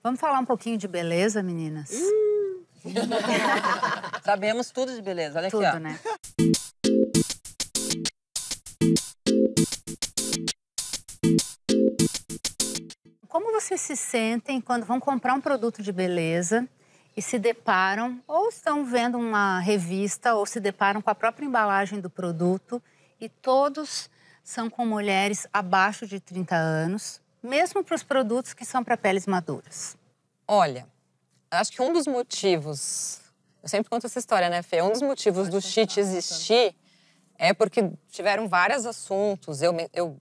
Vamos falar um pouquinho de beleza, meninas? Sabemos tudo de beleza, olha Tudo, aqui, ó. né? Como vocês se sentem quando vão comprar um produto de beleza e se deparam, ou estão vendo uma revista, ou se deparam com a própria embalagem do produto e todos são com mulheres abaixo de 30 anos, mesmo para os produtos que são para peles maduras? Olha, acho que um dos motivos... Eu sempre conto essa história, né, Fê? Um dos motivos do Cheat existir é porque tiveram vários assuntos. Eu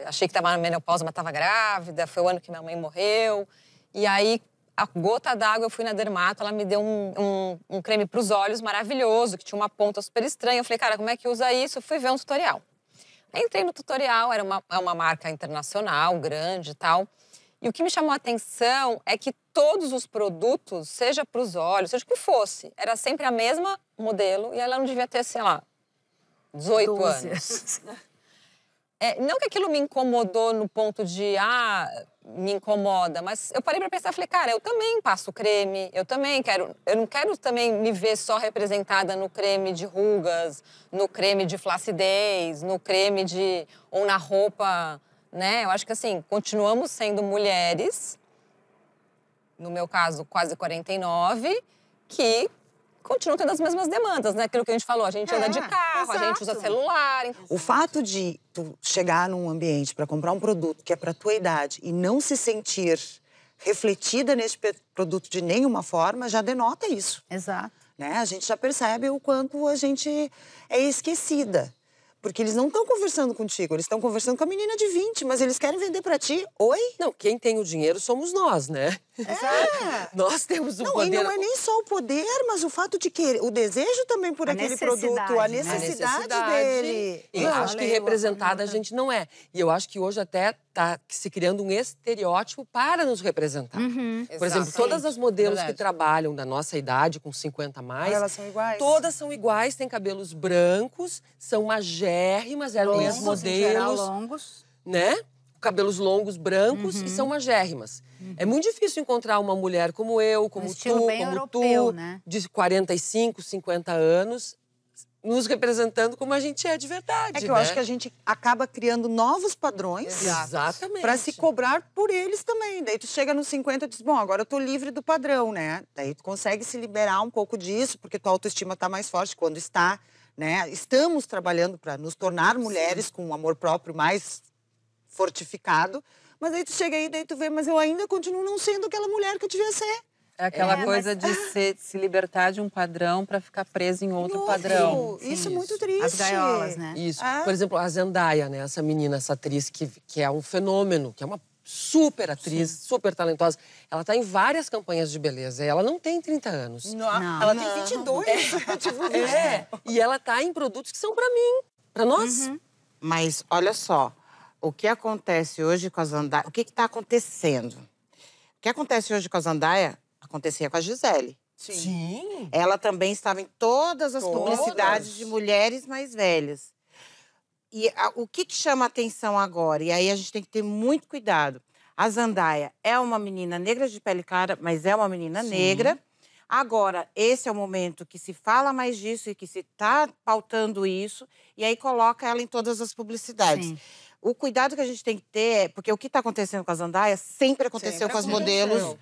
achei que estava na menopausa, mas estava grávida. Foi o ano que minha mãe morreu. E aí, a gota d'água, eu fui na dermato, ela me deu um creme para os olhos maravilhoso, que tinha uma ponta super estranha. Eu falei, cara, como é que usa isso? Eu fui ver um tutorial. Aí entrei no tutorial, era uma marca internacional, grande e tal. E o que me chamou a atenção é que todos os produtos, seja para os olhos, seja o que fosse, era sempre a mesma modelo e ela não devia ter, sei lá, 18 12. anos. Não que aquilo me incomodou no ponto de, me incomoda, mas eu parei para pensar, falei, cara, eu também passo creme, eu não quero também me ver só representada no creme de rugas, no creme de flacidez, no creme ou na roupa, né? Eu acho que assim, continuamos sendo mulheres, no meu caso, quase 49, que continuam tendo as mesmas demandas, né? Aquilo que a gente falou, a gente anda de carro, exato. a gente usa celular. O fato de tu chegar num ambiente para comprar um produto que é para tua idade e não se sentir refletida nesse produto de nenhuma forma, já denota isso. Exato. Né? A gente já percebe o quanto a gente é esquecida. Porque eles não estão conversando contigo, eles estão conversando com a menina de 20, mas eles querem vender pra ti. Oi? Não, quem tem o dinheiro somos nós, né? Nós temos o poder. E não é nem só o poder, mas o fato de querer, o desejo também por aquele produto, a necessidade dele. E acho que representada a gente não é. E eu acho que hoje até tá se criando um estereótipo para nos representar. Por exemplo, todas as modelos que trabalham da nossa idade, com 50 a mais... elas são iguais? Todas são iguais, têm cabelos brancos, são magérrimas, eram os modelos... Em geral, longos. Né? Cabelos longos, brancos e são magérrimas. É muito difícil encontrar uma mulher como eu, como tu, como europeu, né? De 45, 50 anos, nos representando como a gente é de verdade. É que eu acho que a gente acaba criando novos padrões. Exatamente. Para se cobrar por eles também. Daí tu chega nos 50 e diz, bom, agora eu tô livre do padrão, né? Daí tu consegue se liberar um pouco disso, porque tua autoestima tá mais forte quando está, né? Estamos trabalhando para nos tornar mulheres com um amor próprio mais fortificado. Mas aí tu chega aí, daí tu vê, mas eu ainda continuo não sendo aquela mulher que eu devia ser. É aquela coisa de se libertar de um padrão para ficar presa em outro padrão. Isso é muito triste. As gaiolas, né? Isso. Por exemplo, a Zendaya, né? Essa menina, essa atriz que é um fenômeno, que é uma super atriz, super talentosa. Ela tá em várias campanhas de beleza. E ela não tem 30 anos. Não. Ela tem 22. E ela tá em produtos que são para mim, para nós. Mas olha só, o que acontece hoje com a Zendaya... O que está acontecendo? O que acontece hoje com a Zendaya acontecia com a Gisele. Sim. Ela também estava em todas as publicidades de mulheres mais velhas. E o que chama a atenção agora? E aí a gente tem que ter muito cuidado. A Zendaya é uma menina negra de pele clara, mas é uma menina negra. Agora, esse é o momento que se fala mais disso e que se está pautando isso. E aí coloca ela em todas as publicidades. Sim. O cuidado que a gente tem que ter é... Porque o que está acontecendo com a Zendaya sempre aconteceu com as modelos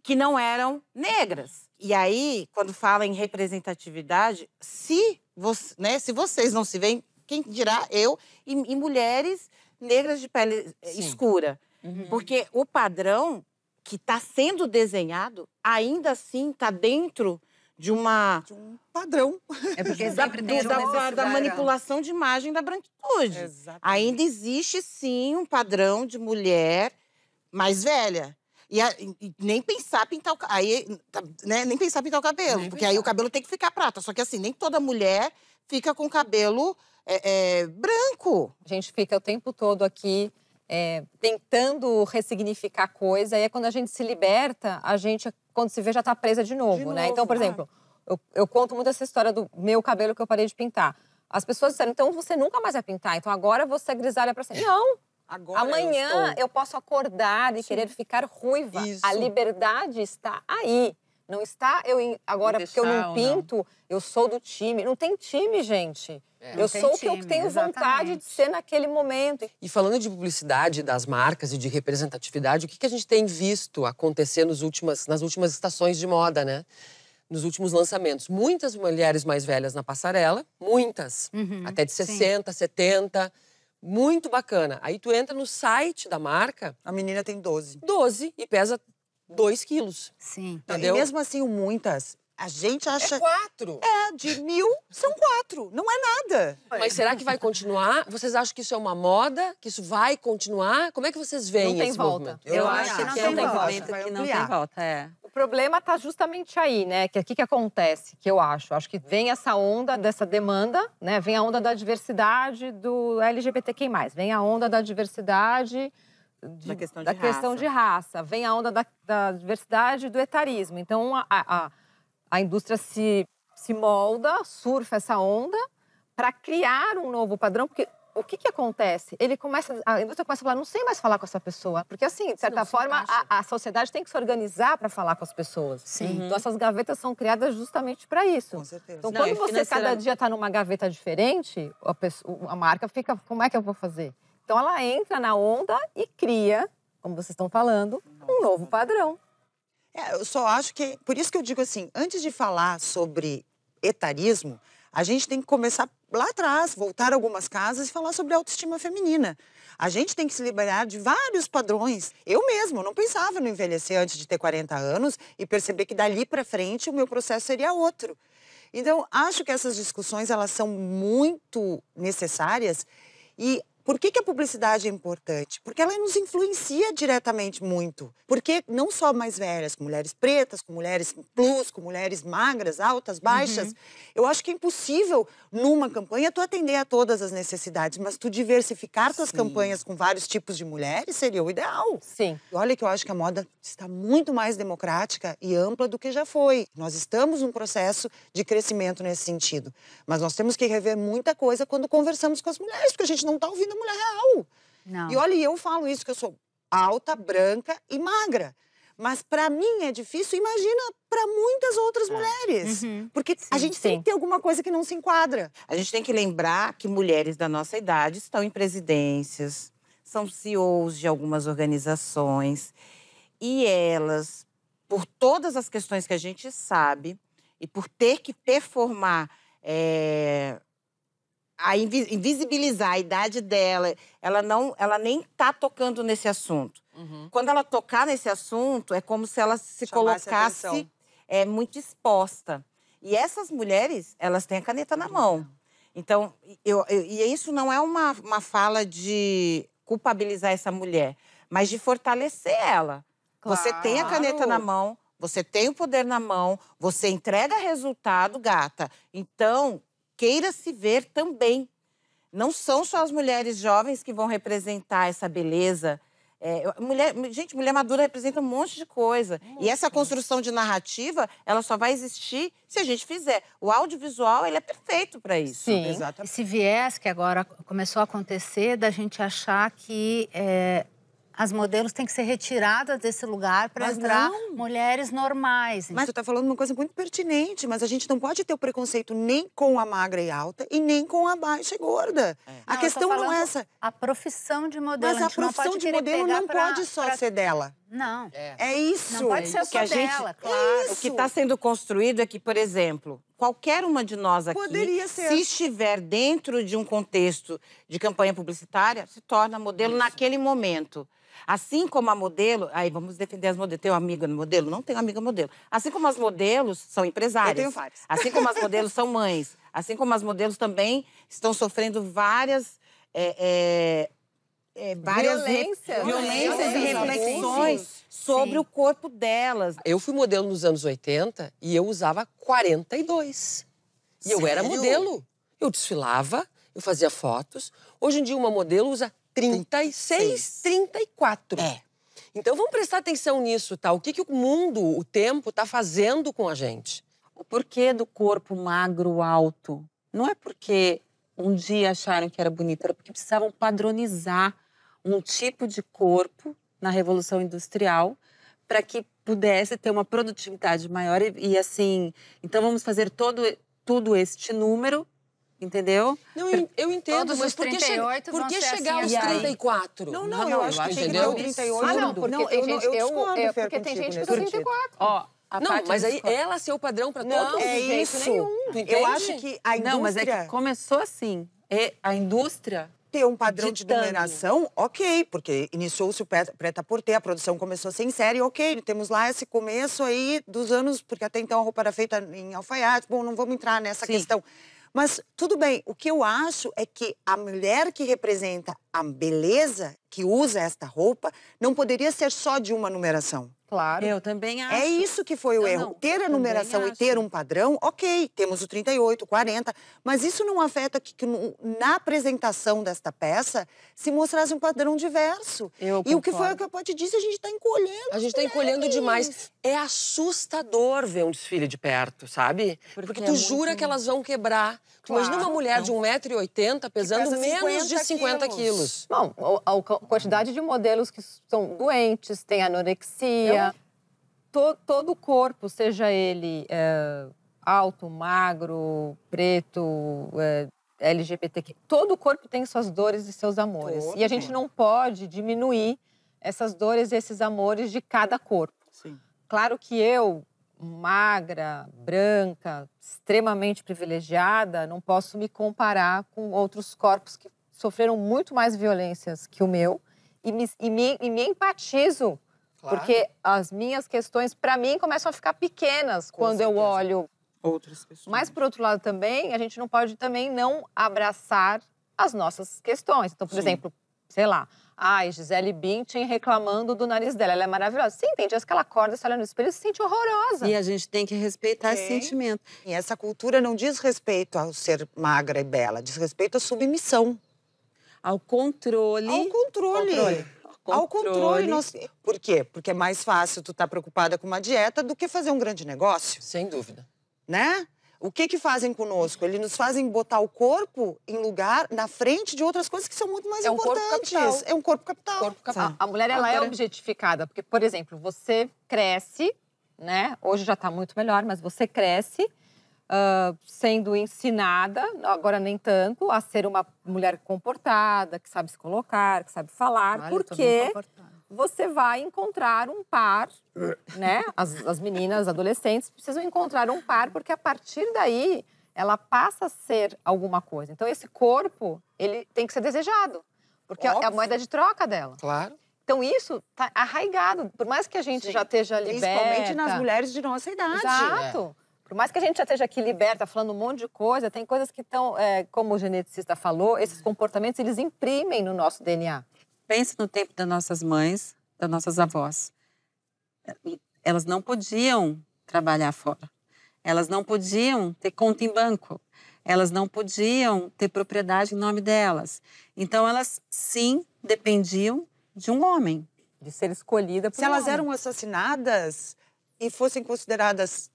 que não eram negras. E aí, quando fala em representatividade, se vocês não se veem, quem dirá eu e mulheres negras de pele escura. Porque o padrão que está sendo desenhado, ainda assim está dentro de um padrão. É porque sempre tem da manipulação de imagem da branquitude. Exatamente. Ainda existe, sim, um padrão de mulher mais velha. E nem pensar pintar o nem pensar pintar o cabelo, porque aí o cabelo tem que ficar prata. Só que assim, nem toda mulher fica com cabelo branco. A gente fica o tempo todo aqui tentando ressignificar coisa, e aí quando a gente se liberta, a gente, quando se vê, já tá presa de novo, né? Então, por exemplo, eu conto muito essa história do meu cabelo que eu parei de pintar. As pessoas disseram, então você nunca mais vai pintar, então agora você é grisalha pra sempre. Não! Agora Amanhã eu posso acordar e querer ficar ruiva. Isso. A liberdade está aí. Não está agora porque eu não pinto, eu sou do time. Não tem time, gente. Eu sou o que eu tenho vontade de ser naquele momento. E falando de publicidade das marcas e de representatividade, o que a gente tem visto acontecer nas últimas estações de moda, né? Nos últimos lançamentos. Muitas mulheres mais velhas na passarela, muitas. Até de 60, 70. Muito bacana. Aí tu entra no site da marca... A menina tem 12. 12 e pesa 2 quilos. Sim. Entendeu? E mesmo assim, o muitas, a gente acha... É 4. De 1000, são 4. Não é nada. Mas será que vai continuar? Vocês acham que isso é uma moda? Que isso vai continuar? Como é que vocês veem Não tem esse volta. movimento? Eu acho que não é tem um volta. movimento que não tem volta, O problema está justamente aí, né? Que o que acontece, que eu acho? Acho que vem essa onda dessa demanda, né? Vem a onda da diversidade do LGBTQI+. Vem a onda da diversidade Da questão de da raça. questão de raça. Vem a onda da diversidade do etarismo. Então, a indústria se molda, surfa essa onda para criar um novo padrão, porque o que acontece? A indústria começa a falar, não sei mais falar com essa pessoa. Porque, assim, de certa forma, a sociedade tem que se organizar para falar com as pessoas. Sim. Então, essas gavetas são criadas justamente para isso. Com certeza. Então, Não, quando e você cada dia está numa gaveta diferente, a marca fica, como é que eu vou fazer? Então, ela entra na onda e cria, como vocês estão falando, um novo padrão. Eu só acho que... Por isso que eu digo assim, antes de falar sobre etarismo, a gente tem que começar lá atrás, voltar a algumas casas e falar sobre autoestima feminina. A gente tem que se liberar de vários padrões. Eu mesma não pensava no envelhecer antes de ter 40 anos e perceber que dali para frente o meu processo seria outro. Então, acho que essas discussões elas são muito necessárias. E por que a publicidade é importante? Porque ela nos influencia diretamente muito. Porque não só mais velhas, com mulheres pretas, com mulheres plus, com mulheres magras, altas, baixas. Eu acho que é impossível, numa campanha, tu atender a todas as necessidades, mas tu diversificar tuas campanhas com vários tipos de mulheres seria o ideal. Sim. E olha que eu acho que a moda está muito mais democrática e ampla do que já foi. Nós estamos num processo de crescimento nesse sentido. Mas nós temos que rever muita coisa quando conversamos com as mulheres, porque a gente não está ouvindo a mulher real. Não. E olha, eu falo isso, que eu sou alta, branca e magra. Mas para mim é difícil, imagina para muitas outras mulheres. Porque a gente tem que ter alguma coisa que não se enquadra. A gente tem que lembrar que mulheres da nossa idade estão em presidências, são CEOs de algumas organizações. E elas, por todas as questões que a gente sabe, e por ter que performar, invisibilizar a idade dela, ela nem está tocando nesse assunto. Quando ela tocar nesse assunto, é como se ela se colocasse muito exposta. E essas mulheres, elas têm a caneta na mão. Então, e isso não é uma fala de culpabilizar essa mulher, mas de fortalecer ela. Claro. Você tem a caneta na mão, você tem o poder na mão, você entrega resultado, gata. Então, queira se ver também. Não são só as mulheres jovens que vão representar essa beleza. Mulher madura representa um monte de coisa. E essa construção de narrativa, ela só vai existir se a gente fizer. O audiovisual, ele é perfeito para isso. Sim. Exatamente. Esse viés que agora começou a acontecer da gente achar que as modelos têm que ser retiradas desse lugar para entrar mulheres normais. Mas tu tá falando uma coisa muito pertinente, mas a gente não pode ter o preconceito nem com a magra e alta e nem com a baixa e gorda. A questão não é essa. A profissão de modelo. Mas a profissão de modelo não pode só ser dela. Não. É isso. Não pode ser só dela, claro. O que está sendo construído é que, por exemplo, qualquer uma de nós aqui, se estiver dentro de um contexto de campanha publicitária, se torna modelo naquele momento. Assim como a modelo... Aí, vamos defender as modelos. Tenho amiga modelo? Não tenho amiga modelo. Assim como as modelos são empresárias. Eu tenho várias. Assim como as modelos são mães. Assim como as modelos também estão sofrendo várias violências e reflexões sobre o corpo delas. Eu fui modelo nos anos 80 e eu usava 42. E eu era modelo. Eu desfilava, eu fazia fotos. Hoje em dia, uma modelo usa 36, 34. Então, vamos prestar atenção nisso, tá? O que o mundo, o tempo, tá fazendo com a gente? O porquê do corpo magro, alto? Não é porque um dia acharam que era bonito, era porque precisavam padronizar um tipo de corpo na Revolução Industrial para que pudesse ter uma produtividade maior e assim, então vamos fazer tudo este número, entendeu? Não, eu entendo, Todos mas os por que 38 por vão que ser chegar assim, aos aí. 34? Não, eu acho que tem que ter entendeu? o 38. Ah, não, porque não, tem eu gente... eu discordo, Fer, porque tem contigo gente que nesse usa sentido. 34. Ó, a Não, Paty mas aí discorda. ela ser o padrão para Não, todos? é De jeito isso. nenhum, tu entende? Eu acho que a indústria... Não, mas é que começou assim. E a indústria ter um padrão de ditando. numeração, ok, porque iniciou-se o prêt-à-porter, a produção começou sem série, ok, temos lá esse começo aí dos anos, porque até então a roupa era feita em alfaiate, bom, não vamos entrar nessa Sim. questão. Mas tudo bem, o que eu acho é que a mulher que representa a beleza, que usa esta roupa, não poderia ser só de uma numeração. Claro. Eu também acho. É isso que foi o Não, erro. não, Ter a também numeração e ter acho. um padrão, ok, temos o 38, o 40, mas isso não afeta que na apresentação desta peça se mostrasse um padrão diverso. Eu E o que foi concordo. o que a Paty disse, a gente está encolhendo. A gente tá encolhendo demais. É assustador ver um desfile de perto, sabe? Porque tu é jura muito- que elas vão quebrar. Tu Claro. imagina uma mulher de 1,80 m pesando pesa menos de 50 quilos. Bom, a quantidade de modelos que são doentes, tem anorexia. Todo o corpo, seja ele alto, magro, preto, LGBTQ, todo o corpo tem suas dores e seus amores. Todo E a gente não pode diminuir essas dores e esses amores de cada corpo. Sim. Claro que eu, magra, branca, extremamente privilegiada, não posso me comparar com outros corpos que sofreram muito mais violências que o meu e me empatizo, Claro. porque as minhas questões, para mim, começam a ficar pequenas quando eu certeza. olho. Outras pessoas. Mas, por outro lado, também, a gente não pode também não abraçar as nossas questões. Então, por Sim. exemplo, sei lá, Gisele Bündchen reclamando do nariz dela. Ela é maravilhosa. Sim, tem dias que ela acorda, se olha no espelho e se sente horrorosa. E a gente tem que respeitar esse Tem. sentimento. E essa cultura não diz respeito ao ser magra e bela, diz respeito à submissão. Ao controle. Ao controle. Ao controle. Por quê? Porque é mais fácil tu estar preocupada com uma dieta do que fazer um grande negócio, Sem dúvida. né? O que fazem conosco? Eles nos fazem botar o corpo em lugar, na frente de outras coisas que são muito mais É um corpo importantes. capital. É um corpo capital. Corpo capital. A mulher, ela é Agora- objetificada. Porque, por exemplo, você cresce, né? Hoje já está muito melhor, mas você cresce sendo ensinada, agora nem tanto, a ser uma mulher comportada, que sabe se colocar, que sabe falar. Olha, tô bem porque comportada. você vai encontrar um par, né? As meninas, adolescentes, precisam encontrar um par, porque a partir daí ela passa a ser alguma coisa. Então, esse corpo, ele tem que ser desejado, porque é a Óbvio. moeda de troca dela. Claro. Então, isso está arraigado. Por mais que a gente já esteja liberta... Principalmente nas mulheres de nossa idade. Exato. Por mais que a gente já esteja aqui liberta, falando um monte de coisa, tem coisas que estão, como o geneticista falou, esses comportamentos, eles imprimem no nosso DNA. Pense no tempo das nossas mães, das nossas avós. Elas não podiam trabalhar fora. Elas não podiam ter conta em banco. Elas não podiam ter propriedade em nome delas. Então, elas, sim, dependiam de um homem. De ser escolhida por Se elas um homem. eram assassinadas e fossem consideradas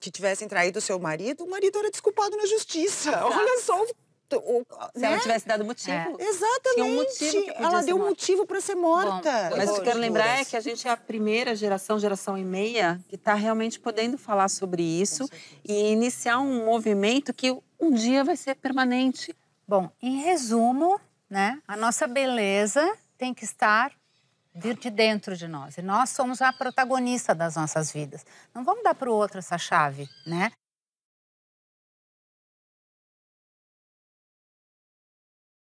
que tivessem traído o seu marido, o marido era desculpado na justiça. Olha só Se né? ela tivesse dado motivo. Exatamente. Tinha um motivo que podia ela ser deu morta. motivo para ser morta. Mas o que eu quero lembrar é Posturas. que a gente é a primeira geração e meia, que está realmente podendo falar sobre isso e iniciar um movimento que um dia vai ser permanente. Bom, em resumo, né, a nossa beleza tem que estar de dentro de nós. E nós somos a protagonista das nossas vidas. Não vamos dar para o outro essa chave, né?